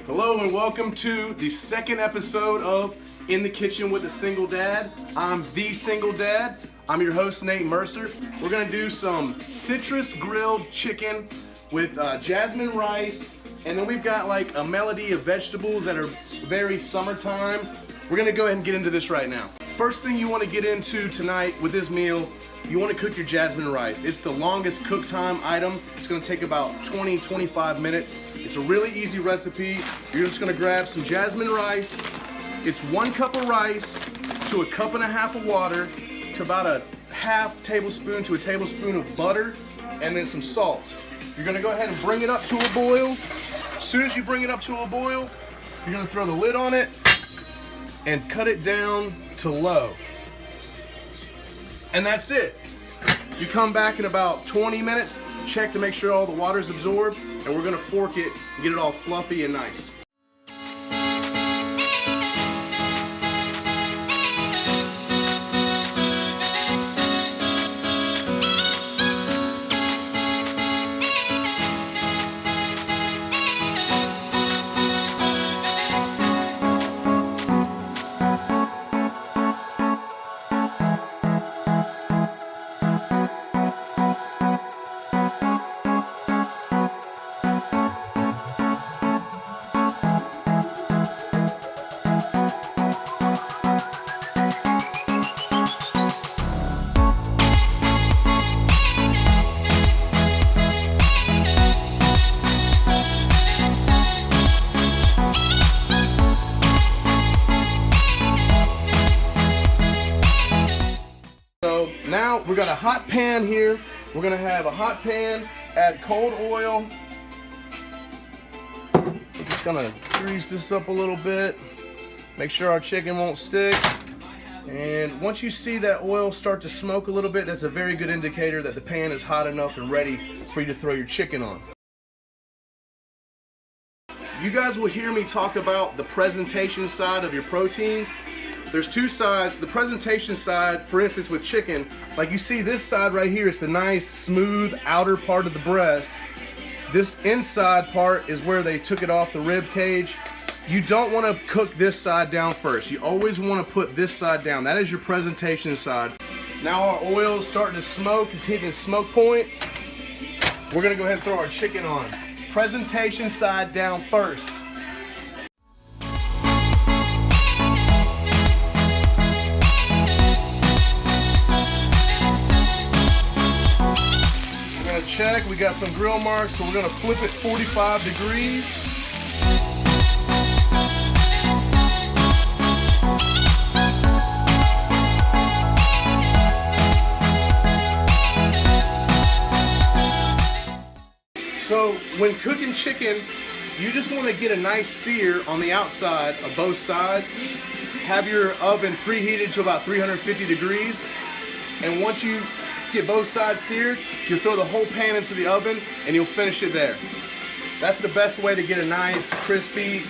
Hello and welcome to the second episode of In the Kitchen with a Single Dad. I'm the Single Dad. I'm your host, Nate Mercer. We're gonna do some citrus grilled chicken with jasmine rice, and then we've got like a melody of vegetables that are very summertime. We're gonna go ahead and get into this right now. First thing you wanna get into tonight with this meal, you wanna cook your jasmine rice. It's the longest cook time item. It's gonna take about 20-25 minutes. It's a really easy recipe. You're just gonna grab some jasmine rice. It's 1 cup of rice to a cup and a half of water to about a half tablespoon to a tablespoon of butter, and then some salt. You're gonna go ahead and bring it up to a boil. As soon as you bring it up to a boil, you're gonna throw the lid on it and cut it down to low. And that's it. You come back in about 20 minutes, check to make sure all the water's absorbed, and we're gonna fork it and get it all fluffy and nice. So now we've got a hot pan here. We're gonna have a hot pan, add cold oil. We're just gonna grease this up a little bit, make sure our chicken won't stick. And once you see that oil start to smoke a little bit, that's a very good indicator that the pan is hot enough and ready for you to throw your chicken on. You guys will hear me talk about the presentation side of your proteins. There's two sides. The presentation side, for instance with chicken, like you see this side right here is the nice smooth outer part of the breast. This inside part is where they took it off the rib cage. You don't want to cook this side down first. You always want to put this side down. That is your presentation side. Now our oil is starting to smoke. It's hitting its smoke point. We're going to go ahead and throw our chicken on. Presentation side down first. Check, we got some grill marks, so we're gonna flip it 45 degrees. So when cooking chicken, you just want to get a nice sear on the outside of both sides. Have your oven preheated to about 350 degrees, and once you get both sides seared, you'll throw the whole pan into the oven and you'll finish it there. That's the best way to get a nice crispy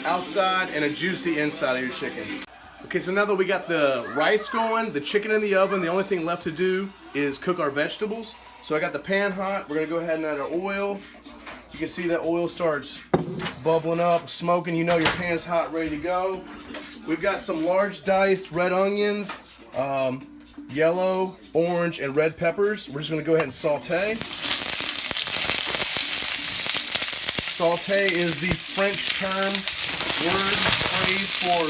outside and a juicy inside of your chicken. Okay, so now that we got the rice going, the chicken in the oven, the only thing left to do is cook our vegetables. So I got the pan hot. We're gonna go ahead and add our oil. You can see that oil starts bubbling up, smoking. You know your pan's hot, ready to go. We've got some large diced red onions, yellow, orange, and red peppers. We're just going to go ahead and saute. Saute is the French term, word, phrase for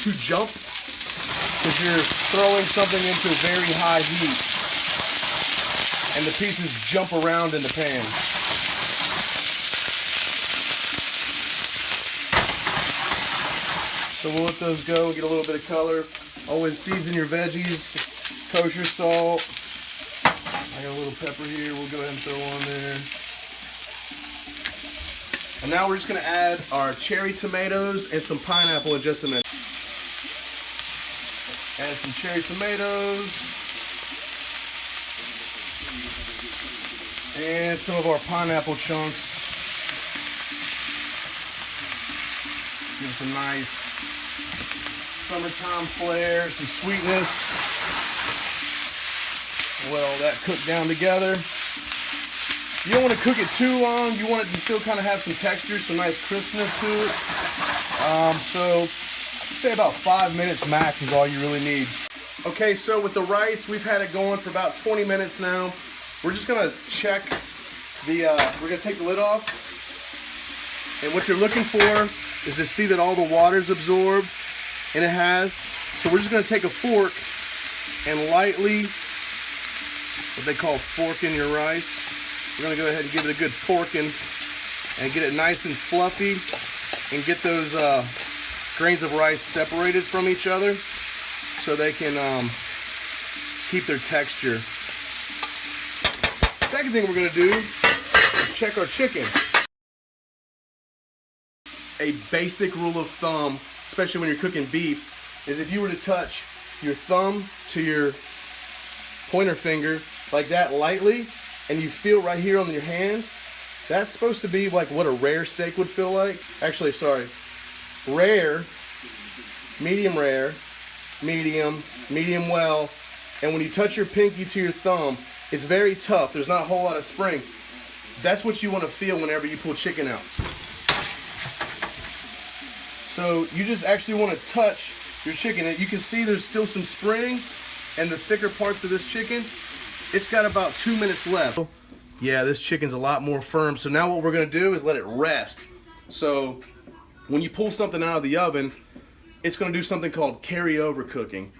to jump, because you're throwing something into very high heat and the pieces jump around in the pan. So we'll let those go, get a little bit of color. Always season your veggies, kosher salt. I got a little pepper here, we'll go ahead and throw on there. And now we're just gonna add our cherry tomatoes and some pineapple in just a minute. Add some cherry tomatoes. And some of our pineapple chunks. Give us a nice summertime flair, some sweetness. Well, that cooked down together. You don't want to cook it too long. You want it to still kind of have some texture, some nice crispness to it. So I'd say about 5 minutes max is all you really need. Okay, so with the rice, we've had it going for about 20 minutes now. We're just gonna check the, we're gonna take the lid off. And what you're looking for is to see that all the water's absorbed, and it has. So we're just gonna take a fork and lightly, what they call forking your rice. We're gonna go ahead and give it a good forking and get it nice and fluffy and get those grains of rice separated from each other so they can keep their texture. Second thing we're gonna do is check our chicken. A basic rule of thumb, especially when you're cooking beef, is if you were to touch your thumb to your pointer finger like that lightly, and you feel right here on your hand, that's supposed to be like what a rare steak would feel like. Actually, sorry, rare, medium, medium well, and when you touch your pinky to your thumb, it's very tough. There's not a whole lot of spring. That's what you want to feel whenever you pull chicken out. So you just actually want to touch your chicken, and you can see there's still some spring, and the thicker parts of this chicken, it's got about 2 minutes left. Yeah, this chicken's a lot more firm. So now what we're gonna do is let it rest. So when you pull something out of the oven, it's gonna do something called carryover cooking.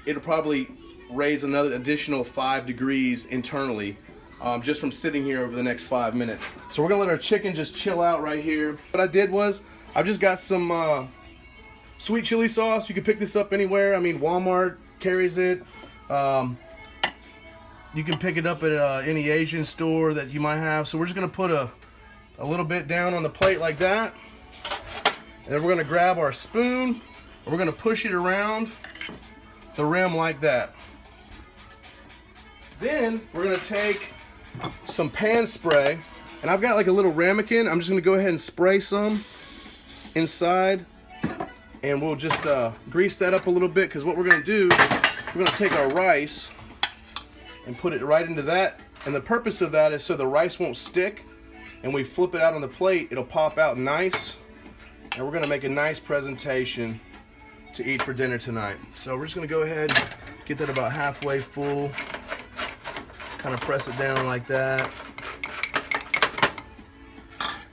It'll probably raise another additional 5 degrees internally just from sitting here over the next 5 minutes. So we're gonna let our chicken just chill out right here. What I did was, I've just got some sweet chili sauce. You can pick this up anywhere. I mean, Walmart carries it. You can pick it up at any Asian store that you might have. So we're just gonna put a little bit down on the plate like that. And then we're gonna grab our spoon and we're gonna push it around the rim like that. Then we're gonna take some pan spray, and I've got like a little ramekin. I'm just gonna go ahead and spray some inside, and we'll just grease that up a little bit, because what we're gonna do, we're gonna take our rice and put it right into that, and the purpose of that is so the rice won't stick, and we flip it out on the plate, it'll pop out nice, and we're gonna make a nice presentation to eat for dinner tonight. So we're just gonna go ahead, get that about halfway full, kind of press it down like that.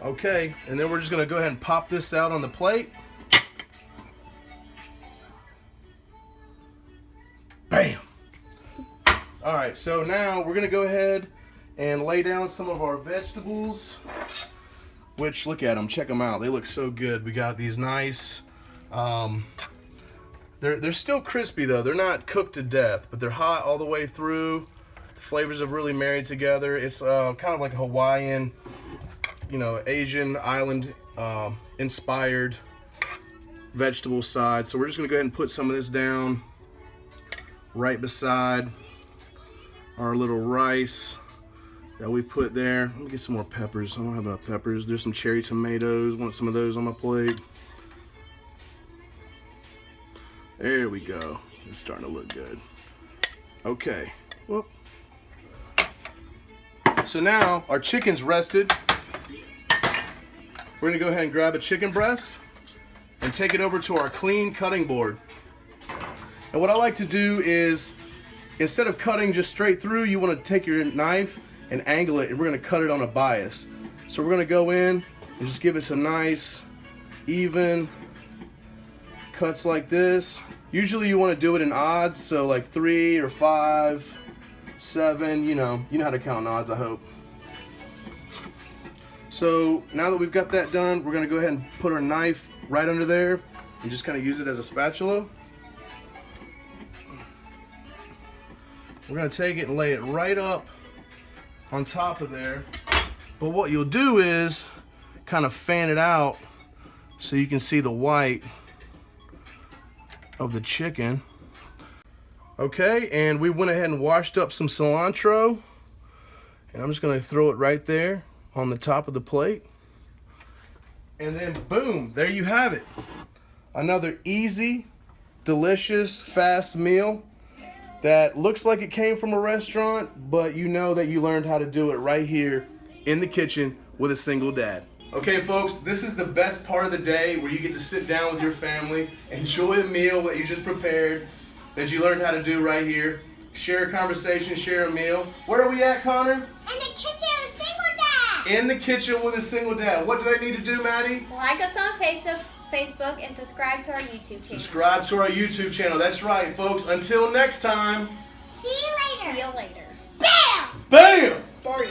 Okay, and then we're just gonna go ahead and pop this out on the plate. Bam! All right, so now we're gonna go ahead and lay down some of our vegetables, which, look at them, check them out. They look so good. We got these nice, they're still crispy though. They're not cooked to death, but they're hot all the way through. The flavors have really married together. It's kind of like a Hawaiian, you know, Asian island inspired vegetable side. So we're just gonna go ahead and put some of this down right beside our little rice that we put there. Let me get some more peppers. I don't have enough peppers. There's some cherry tomatoes. Want some of those on my plate. There we go. It's starting to look good. Okay. Whoop. So now our chicken's rested. We're gonna go ahead and grab a chicken breast and take it over to our clean cutting board. And what I like to do is, instead of cutting just straight through, you want to take your knife and angle it, and we're going to cut it on a bias. So we're going to go in and just give it some nice, even cuts like this. Usually you want to do it in odds, so like 3 or 5, 7, you know how to count in odds, I hope. So now that we've got that done, we're going to go ahead and put our knife right under there and just kind of use it as a spatula. We're gonna take it and lay it right up on top of there. But what you'll do is kind of fan it out so you can see the white of the chicken. Okay, and we went ahead and washed up some cilantro, and I'm just gonna throw it right there on the top of the plate. And then boom, there you have it. Another easy, delicious, fast meal that looks like it came from a restaurant, but you know that you learned how to do it right here in the kitchen with a single dad. Okay folks, this is the best part of the day where you get to sit down with your family, enjoy a meal that you just prepared, that you learned how to do right here. Share a conversation, share a meal. Where are we at, Connor? In the kitchen with a single dad. In the kitchen with a single dad. What do they need to do, Maddie? Like us on Facebook, and subscribe to our YouTube channel. Subscribe to our YouTube channel. That's right, folks. Until next time. See you later. See you later. Bam! Bam! Bam.